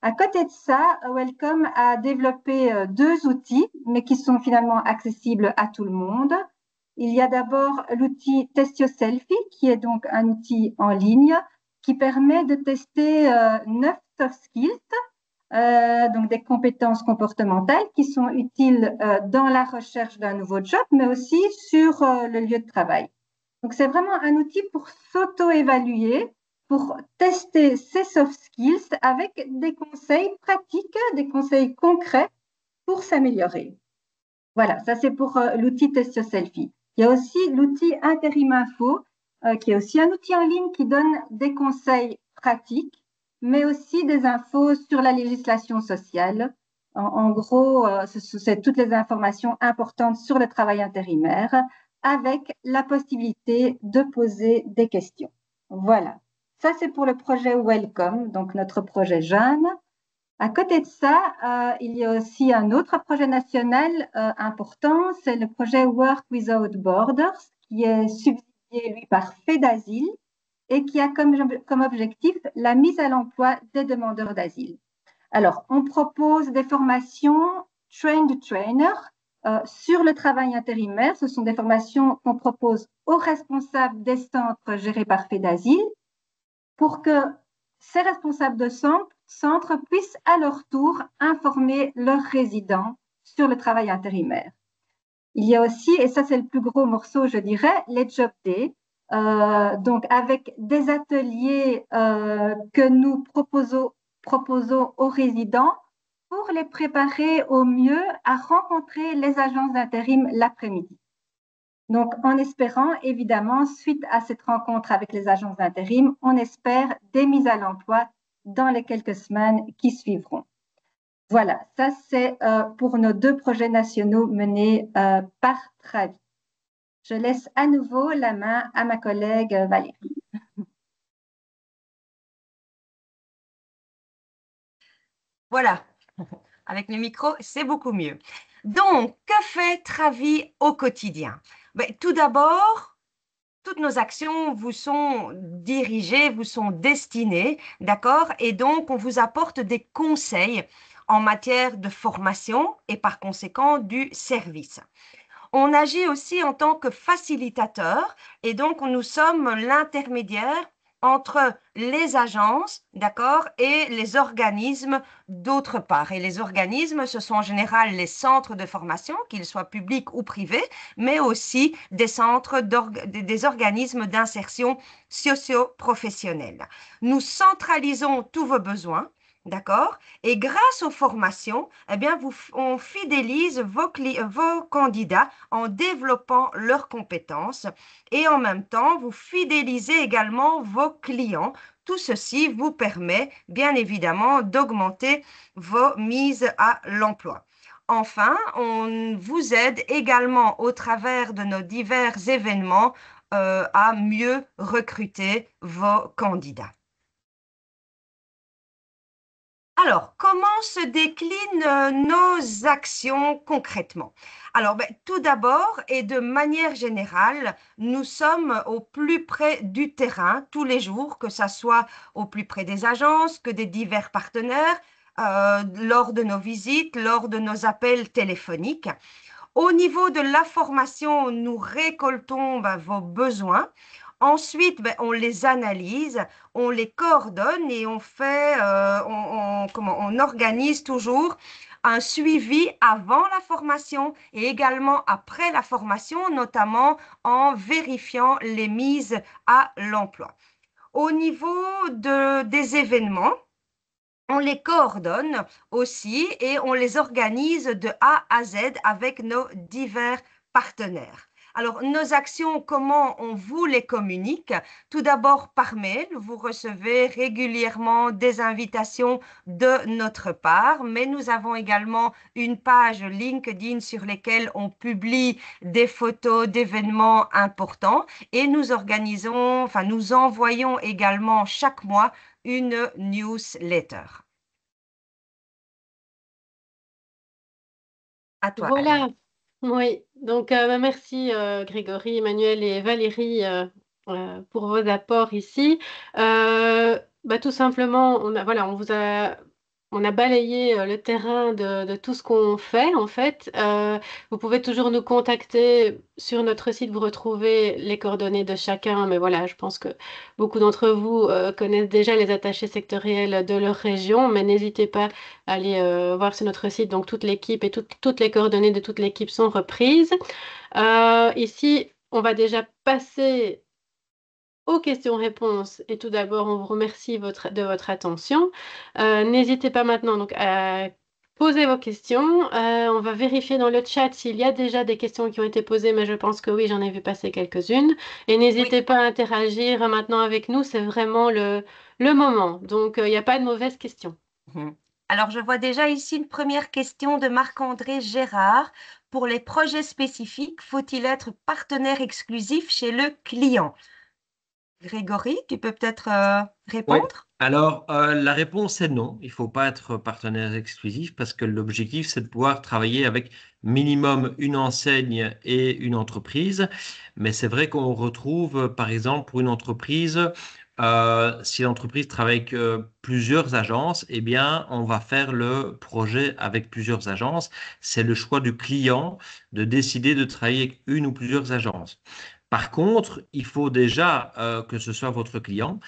À côté de ça, Welcome a développé deux outils, mais qui sont finalement accessibles à tout le monde. Il y a d'abord l'outil Test Yourself, qui est donc un outil en ligne qui permet de tester 9 soft skills, donc des compétences comportementales qui sont utiles dans la recherche d'un nouveau job, mais aussi sur le lieu de travail. Donc, c'est vraiment un outil pour s'auto-évaluer, pour tester ses soft skills avec des conseils pratiques, des conseils concrets pour s'améliorer. Voilà, ça c'est pour l'outil Test Yourself. Il y a aussi l'outil Intérim Info, qui est aussi un outil en ligne qui donne des conseils pratiques, mais aussi des infos sur la législation sociale. En gros, c'est toutes les informations importantes sur le travail intérimaire, avec la possibilité de poser des questions. Voilà, ça c'est pour le projet Welcome, donc notre projet jeune. À côté de ça, il y a aussi un autre projet national important, c'est le projet Work Without Borders, qui est subsidié, lui, par FEDASIL et qui a comme objectif la mise à l'emploi des demandeurs d'asile. Alors, on propose des formations Train the Trainer sur le travail intérimaire. Ce sont des formations qu'on propose aux responsables des centres gérés par FEDASIL pour que ces responsables de centres puissent à leur tour informer leurs résidents sur le travail intérimaire. Il y a aussi, et ça c'est le plus gros morceau, je dirais, les Job Days, donc avec des ateliers que nous proposons aux résidents pour les préparer au mieux à rencontrer les agences d'intérim l'après-midi. Donc, en espérant, évidemment, suite à cette rencontre avec les agences d'intérim, on espère des mises à l'emploi dans les quelques semaines qui suivront. Voilà, ça c'est pour nos deux projets nationaux menés par Travi. Je laisse à nouveau la main à ma collègue Valérie. Voilà, avec le micro, c'est beaucoup mieux. Donc, que fait Travi au quotidien? Tout d'abord, toutes nos actions vous sont dirigées, vous sont destinées, d'accord? Et donc, on vous apporte des conseils en matière de formation et par conséquent du service. On agit aussi en tant que facilitateur et donc nous sommes l'intermédiaire entre les agences, d'accord, et les organismes d'autre part. Et les organismes, ce sont en général les centres de formation, qu'ils soient publics ou privés, mais aussi des organismes d'insertion socio-professionnelle. Nous centralisons tous vos besoins. D'accord? Et grâce aux formations, eh bien, on fidélise vos candidats en développant leurs compétences et en même temps, vous fidélisez également vos clients. Tout ceci vous permet bien évidemment d'augmenter vos mises à l'emploi. Enfin, on vous aide également au travers de nos divers événements à mieux recruter vos candidats. Alors, comment se déclinent nos actions concrètement? Alors, tout d'abord et de manière générale, nous sommes au plus près du terrain tous les jours, que ce soit au plus près des agences, que des divers partenaires, lors de nos visites, lors de nos appels téléphoniques. Au niveau de la formation, nous récoltons vos besoins. Ensuite, on les analyse, on les coordonne et on fait, on organise toujours un suivi avant la formation et également après la formation, notamment en vérifiant les mises à l'emploi. Au niveau des événements, on les coordonne aussi et on les organise de A à Z avec nos divers partenaires. Alors, nos actions, comment on vous les communique? Tout d'abord par mail, vous recevez régulièrement des invitations de notre part, mais nous avons également une page LinkedIn sur laquelle on publie des photos d'événements importants et nous envoyons également chaque mois une newsletter. À toi, Anne. Voilà, oui. Donc, merci Grégory, Emmanuel et Valérie pour vos apports ici. Tout simplement, on a balayé le terrain de tout ce qu'on fait en fait. Vous pouvez toujours nous contacter sur notre site, vous retrouvez les coordonnées de chacun. Mais voilà, je pense que beaucoup d'entre vous connaissent déjà les attachés sectoriels de leur région, mais n'hésitez pas à aller voir sur notre site. Donc toute l'équipe et toutes les coordonnées de toute l'équipe sont reprises. Ici, on va déjà passer aux questions-réponses. Et tout d'abord, on vous remercie de votre attention. N'hésitez pas maintenant donc, à poser vos questions. On va vérifier dans le chat s'il y a déjà des questions qui ont été posées, mais je pense que oui, j'en ai vu passer quelques-unes. Et n'hésitez pas à interagir maintenant avec nous, c'est vraiment le moment. Donc, il n'y a pas de mauvaises questions. Alors, je vois déjà ici une première question de Marc-André Gérard. Pour les projets spécifiques, faut-il être partenaire exclusif chez le client? Grégory, tu peux peut-être répondre? Oui. Alors, la réponse est non. Il ne faut pas être partenaire exclusif parce que l'objectif, c'est de pouvoir travailler avec minimum une enseigne et une entreprise. Mais c'est vrai qu'on retrouve, par exemple, pour une entreprise, si l'entreprise travaille avec plusieurs agences, eh bien, on va faire le projet avec plusieurs agences. C'est le choix du client de décider de travailler avec une ou plusieurs agences. Par contre, il faut déjà que ce soit votre client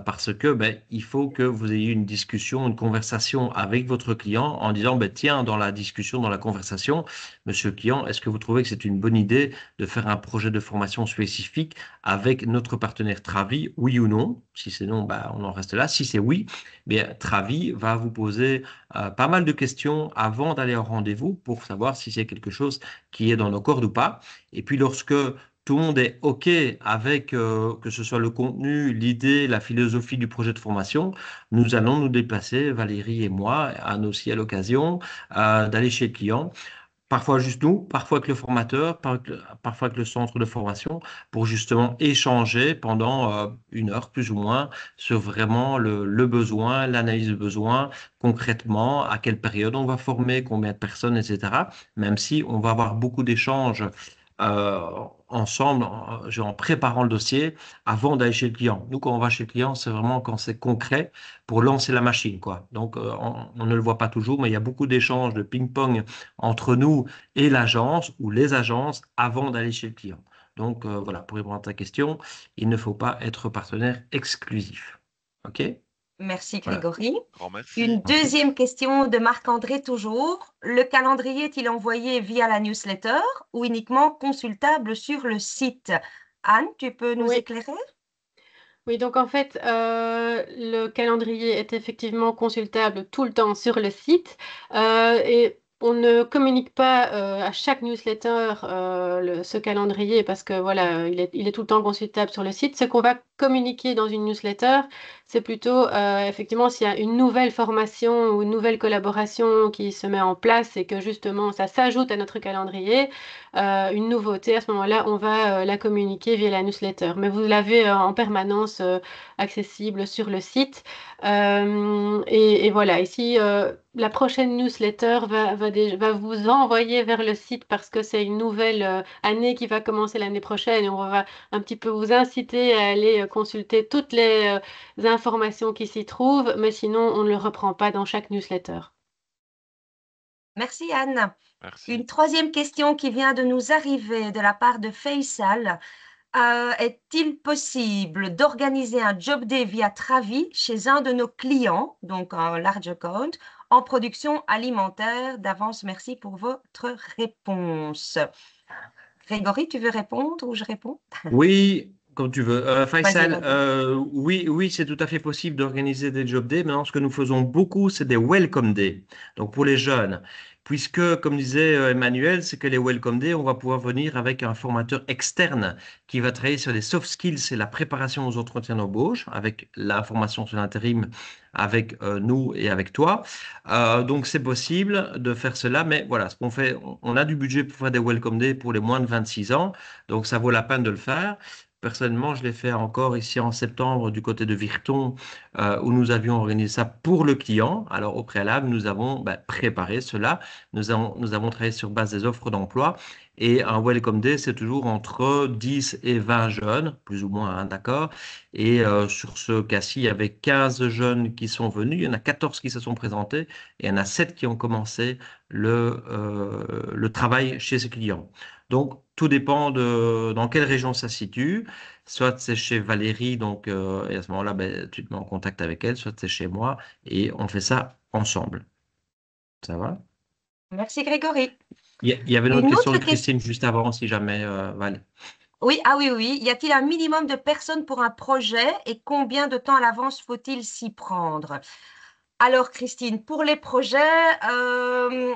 parce que il faut que vous ayez une discussion, une conversation avec votre client en disant tiens, dans la discussion, dans la conversation, monsieur le client, est-ce que vous trouvez que c'est une bonne idée de faire un projet de formation spécifique avec notre partenaire Travi, oui ou non? Si c'est non, on en reste là. Si c'est oui, Travi va vous poser pas mal de questions avant d'aller au rendez-vous pour savoir si c'est quelque chose qui est dans nos cordes ou pas. Et puis lorsque tout le monde est OK avec que ce soit le contenu, l'idée, la philosophie du projet de formation, nous allons nous déplacer, Valérie et moi, Anne aussi à l'occasion, d'aller chez le client. Parfois juste nous, parfois avec le formateur, parfois avec le centre de formation, pour justement échanger pendant une heure plus ou moins sur vraiment le besoin, l'analyse de besoin, concrètement, à quelle période on va former, combien de personnes, etc. Même si on va avoir beaucoup d'échanges ensemble, en préparant le dossier avant d'aller chez le client. Nous, quand on va chez le client, c'est vraiment quand c'est concret pour lancer la machine, quoi. Donc, on ne le voit pas toujours, mais il y a beaucoup d'échanges, de ping-pong entre nous et l'agence ou les agences avant d'aller chez le client. Donc, voilà, pour répondre à ta question, il ne faut pas être partenaire exclusif. OK? Merci Voilà. Grégory. Grand merci. Une deuxième question de Marc-André toujours. Le calendrier est-il envoyé via la newsletter ou uniquement consultable sur le site? Anne, tu peux nous Oui. éclairer? Oui, donc en fait, le calendrier est effectivement consultable tout le temps sur le site et on ne communique pas à chaque newsletter ce calendrier parce que voilà, il est tout le temps consultable sur le site. Ce qu'on va communiquer dans une newsletter, c'est plutôt effectivement s'il y a une nouvelle formation ou une nouvelle collaboration qui se met en place et que justement ça s'ajoute à notre calendrier, une nouveauté, à ce moment-là, on va la communiquer via la newsletter. Mais vous l'avez en permanence accessible sur le site. Et voilà, ici, la prochaine newsletter va vous envoyer vers le site parce que c'est une nouvelle année qui va commencer l'année prochaine et on va un petit peu vous inciter à aller consulter toutes les informations qui s'y trouvent, mais sinon, on ne le reprend pas dans chaque newsletter. Merci Anne. Merci. Une troisième question qui vient de nous arriver de la part de Faisal. Est-il possible d'organiser un job day via Travi chez un de nos clients, donc un large account, en production alimentaire? D'avance, merci pour votre réponse. Grégory, tu veux répondre ou je réponds? Oui, comme tu veux. Faisal, Vas-y. oui, c'est tout à fait possible d'organiser des job days. Maintenant, ce que nous faisons beaucoup, c'est des welcome days. Donc, pour les jeunes puisque, comme disait Emmanuel, c'est que les Welcome Day, on va pouvoir venir avec un formateur externe qui va travailler sur les soft skills et la préparation aux entretiens d'embauche, avec la formation sur l'intérim, avec nous et avec toi. Donc, c'est possible de faire cela, mais voilà, ce qu'on fait, on a du budget pour faire des Welcome Day pour les moins de 26 ans, donc ça vaut la peine de le faire. Personnellement, je l'ai fait encore ici en septembre du côté de Virton, où nous avions organisé ça pour le client. Alors, au préalable, nous avons préparé cela. Nous avons travaillé sur base des offres d'emploi. Et un Welcome Day, c'est toujours entre 10 et 20 jeunes, plus ou moins, hein, d'accord? Et sur ce cas-ci, il y avait 15 jeunes qui sont venus. Il y en a 14 qui se sont présentés et il y en a 7 qui ont commencé le travail chez ce client. Donc, tout dépend de dans quelle région ça se situe. Soit c'est chez Valérie, donc, et à ce moment-là, tu te mets en contact avec elle, soit c'est chez moi, et on fait ça ensemble. Ça va? Merci Grégory. Il y avait une autre Une question autre de Christine juste avant, si jamais, Valérie. Oui, oui. Y a-t-il un minimum de personnes pour un projet et combien de temps à l'avance faut-il s'y prendre? Alors, Christine, pour les projets,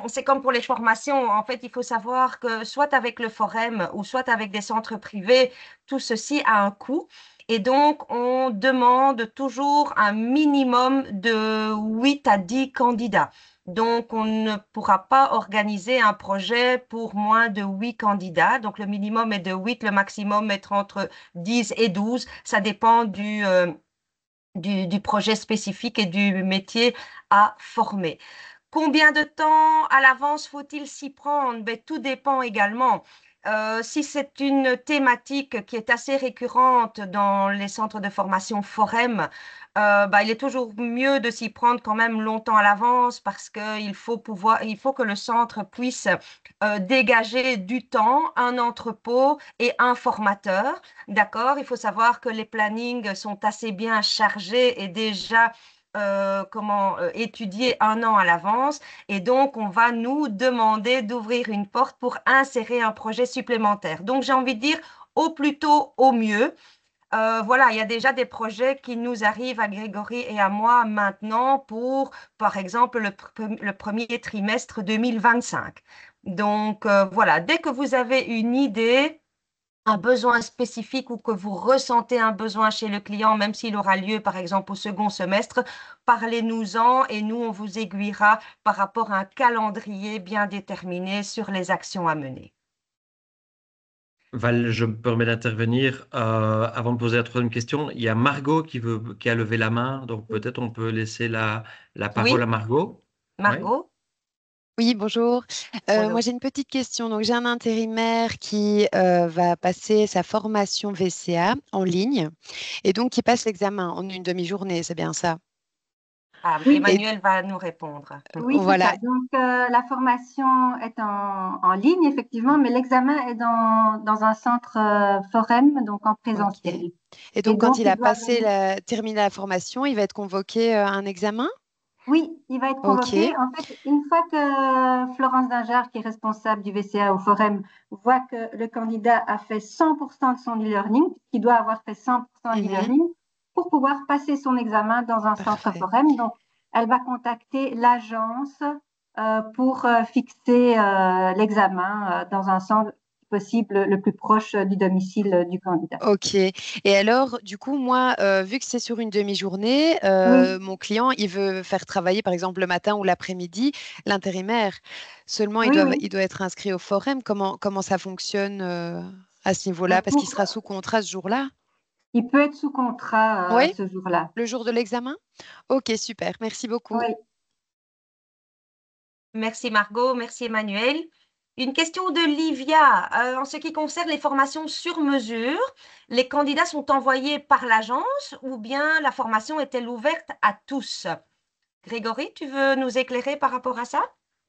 c'est comme pour les formations. En fait, il faut savoir que soit avec le Forum ou soit avec des centres privés, tout ceci a un coût. Et donc, on demande toujours un minimum de 8 à 10 candidats. Donc, on ne pourra pas organiser un projet pour moins de 8 candidats. Donc, le minimum est de 8, le maximum est entre 10 et 12. Ça dépend du projet spécifique et du métier à former. Combien de temps à l'avance faut-il s'y prendre? Tout dépend également. Si c'est une thématique qui est assez récurrente dans les centres de formation Forum, il est toujours mieux de s'y prendre quand même longtemps à l'avance parce qu'il faut que le centre puisse dégager du temps, un entrepôt et un formateur. D'accord? Il faut savoir que les plannings sont assez bien chargés et déjà étudiés un an à l'avance. Et donc, on va nous demander d'ouvrir une porte pour insérer un projet supplémentaire. Donc, j'ai envie de dire au plus tôt, au mieux. Voilà, il y a déjà des projets qui nous arrivent à Grégory et à moi maintenant pour, par exemple, le premier trimestre 2025. Donc, voilà, dès que vous avez une idée, un besoin spécifique ou que vous ressentez un besoin chez le client, même s'il aura lieu, par exemple, au second semestre, parlez-nous-en et nous, on vous aiguillera par rapport à un calendrier bien déterminé sur les actions à mener. Val, je me permets d'intervenir. Avant de poser la troisième question, il y a Margot qui a levé la main, donc peut-être on peut laisser la parole Oui, à Margot. Oui. Margot? Oui, bonjour. Bonjour. Moi, j'ai une petite question. Donc, j'ai un intérimaire qui va passer sa formation VCA en ligne et donc qui passe l'examen en une demi-journée, c'est bien ça? Ah, Oui. Emmanuel va nous répondre. Oui, c'est Voilà. ça. Donc, la formation est en ligne, effectivement, mais l'examen est dans un centre Forum, donc en présentiel. Ok. Et donc, quand donc, il il a doit terminé la formation, il va être convoqué à un examen? Oui, il va être Ok. convoqué. En fait, une fois que Florence Dingard, qui est responsable du VCA au Forum, voit que le candidat a fait 100% de son e-learning, qu'il doit avoir fait 100% Mhm. d'e-learning, pour pouvoir passer son examen dans un centre Parfait. Forum. Donc, elle va contacter l'agence pour fixer l'examen dans un centre possible le plus proche du domicile du candidat. Ok. Et alors, du coup, moi, vu que c'est sur une demi-journée, Oui. mon client, il veut faire travailler, par exemple, le matin ou l'après-midi, l'intérimaire. Seulement, Oui, oui. il doit être inscrit au forum. Comment ça fonctionne à ce niveau-là? Parce qu'il sera sous contrat ce jour-là? Il peut être sous contrat Oui, ce jour-là. le jour de l'examen? Ok, super. Merci beaucoup. Oui. Merci Margot, merci Emmanuel. Une question de Livia. En ce qui concerne les formations sur mesure, les candidats sont envoyés par l'agence ou bien la formation est-elle ouverte à tous? Grégory, tu veux nous éclairer par rapport à ça?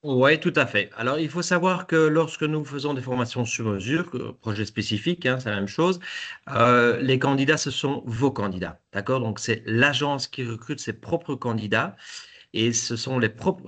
Oui, tout à fait. Alors, il faut savoir que lorsque nous faisons des formations sur mesure, projet spécifique, hein, c'est la même chose, les candidats, ce sont vos candidats. D'accord? Donc, c'est l'agence qui recrute ses propres candidats et ce sont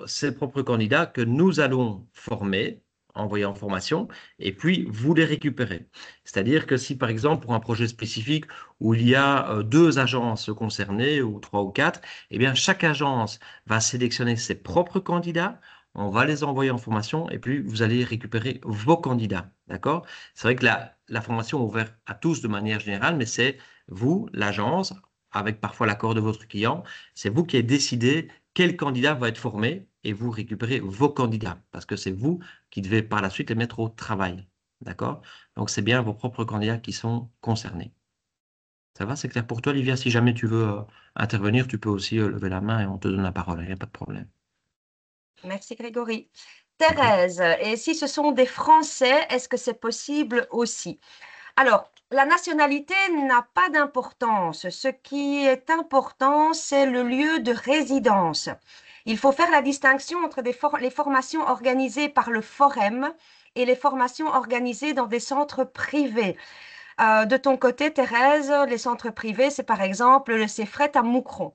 ces propres candidats que nous allons former, envoyer en formation, et puis vous les récupérez. C'est-à-dire que si, par exemple, pour un projet spécifique où il y a deux agences concernées, ou trois ou quatre, eh bien, chaque agence va sélectionner ses propres candidats, On va les envoyer en formation et puis vous allez récupérer vos candidats. D'accord? C'est vrai que la formation est ouverte à tous de manière générale, mais c'est vous, l'agence, avec parfois l'accord de votre client, c'est vous qui avez décidé quel candidat va être formé et vous récupérez vos candidats parce que c'est vous qui devez par la suite les mettre au travail. D'accord? Donc, c'est bien vos propres candidats qui sont concernés. Ça va, c'est clair pour toi, Olivia? Si jamais tu veux intervenir, tu peux aussi lever la main et on te donne la parole. Il n'y a pas de problème. Merci Grégory. Thérèse, et si ce sont des Français, est-ce que c'est possible aussi? Alors, la nationalité n'a pas d'importance. Ce qui est important, c'est le lieu de résidence. Il faut faire la distinction entre les formations organisées par le Forem et les formations organisées dans des centres privés. De ton côté, Thérèse, les centres privés, c'est par exemple le CEFRET à Moucron.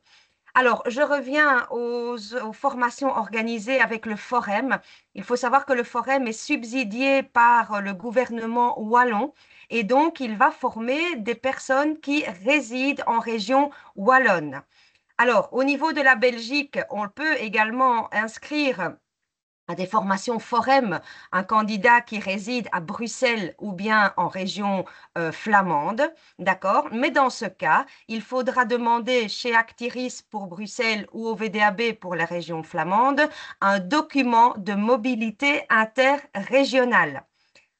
Alors, je reviens aux formations organisées avec le Forem. Il faut savoir que le Forem est subsidié par le gouvernement wallon et donc il va former des personnes qui résident en région wallonne. Alors, au niveau de la Belgique, on peut également inscrire à des formations Forem, un candidat qui réside à Bruxelles ou bien en région flamande, d'accord? Mais dans ce cas, il faudra demander chez Actiris pour Bruxelles ou au VDAB pour la région flamande un document de mobilité interrégionale.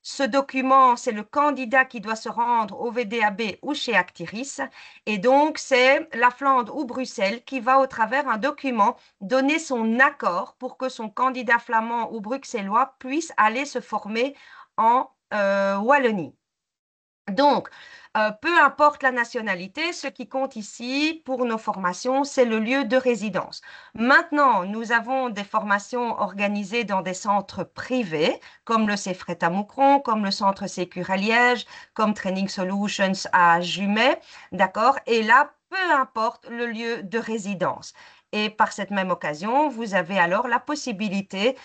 Ce document, c'est le candidat qui doit se rendre au VDAB ou chez Actiris. Et donc, c'est la Flandre ou Bruxelles qui va, au travers d'un document, donner son accord pour que son candidat flamand ou bruxellois puisse aller se former en Wallonie. Donc, peu importe la nationalité, ce qui compte ici pour nos formations, c'est le lieu de résidence. Maintenant, nous avons des formations organisées dans des centres privés, comme le CEFRET à Moucron, comme le Centre Sécur à Liège, comme Training Solutions à Jumet, d'accord? Et là, peu importe le lieu de résidence. Et par cette même occasion, vous avez alors la possibilité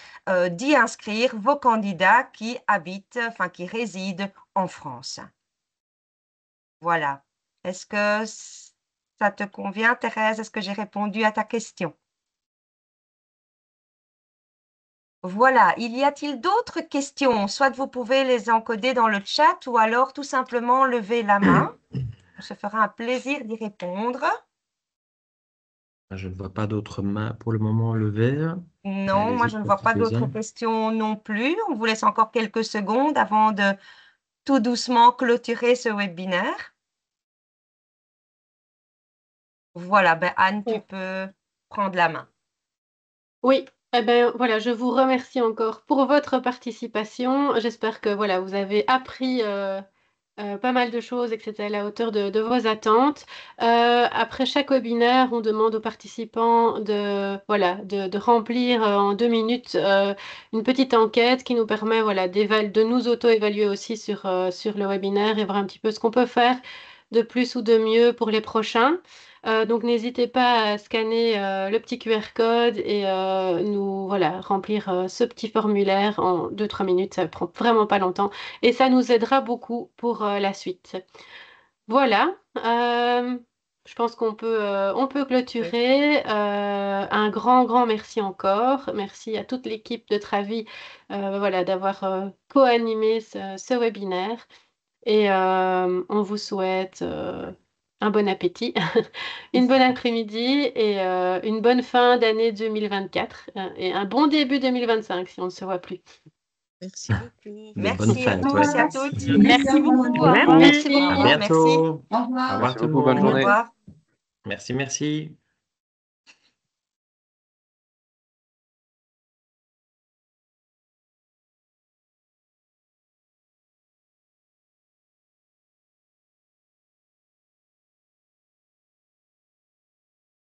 d'y inscrire vos candidats qui habitent, enfin qui résident en France. Voilà. Est-ce que ça te convient, Thérèse? Est-ce que j'ai répondu à ta question? Voilà. Y a-t-il d'autres questions? Soit vous pouvez les encoder dans le chat ou alors tout simplement lever la main. On se fera un plaisir d'y répondre. Je ne vois pas d'autres mains pour le moment levées. Non, moi Allez-y je ne pour vois pas d'autres quelques-uns. questions non plus. On vous laisse encore quelques secondes avant de tout doucement clôturer ce webinaire. Voilà, ben Anne, tu peux prendre la main. Oui, eh ben, voilà, je vous remercie encore pour votre participation. J'espère que voilà, vous avez appris pas mal de choses et que c'était à la hauteur de vos attentes. Après chaque webinaire, on demande aux participants voilà, de remplir en 2 minutes une petite enquête qui nous permet voilà, de nous auto-évaluer aussi sur le webinaire et voir un petit peu ce qu'on peut faire de plus ou de mieux pour les prochains. Donc n'hésitez pas à scanner le petit QR code et nous voilà, remplir ce petit formulaire en 2-3 minutes. Ça ne prend vraiment pas longtemps et ça nous aidera beaucoup pour la suite. Voilà, je pense on peut clôturer. Un grand merci encore. Merci à toute l'équipe de Travi voilà, d'avoir co-animé ce webinaire. Et on vous souhaite un bon appétit, une bonne après-midi et une bonne fin d'année 2024 et un bon début 2025 si on ne se voit plus. Merci beaucoup. De bonnes Merci à fêtes, tous ouais. et à toutes. Merci beaucoup. Au revoir. Merci À beaucoup. Merci. bientôt. Au revoir. Au revoir Merci tout le beaucoup, bonne monde. journée. Au revoir. Merci.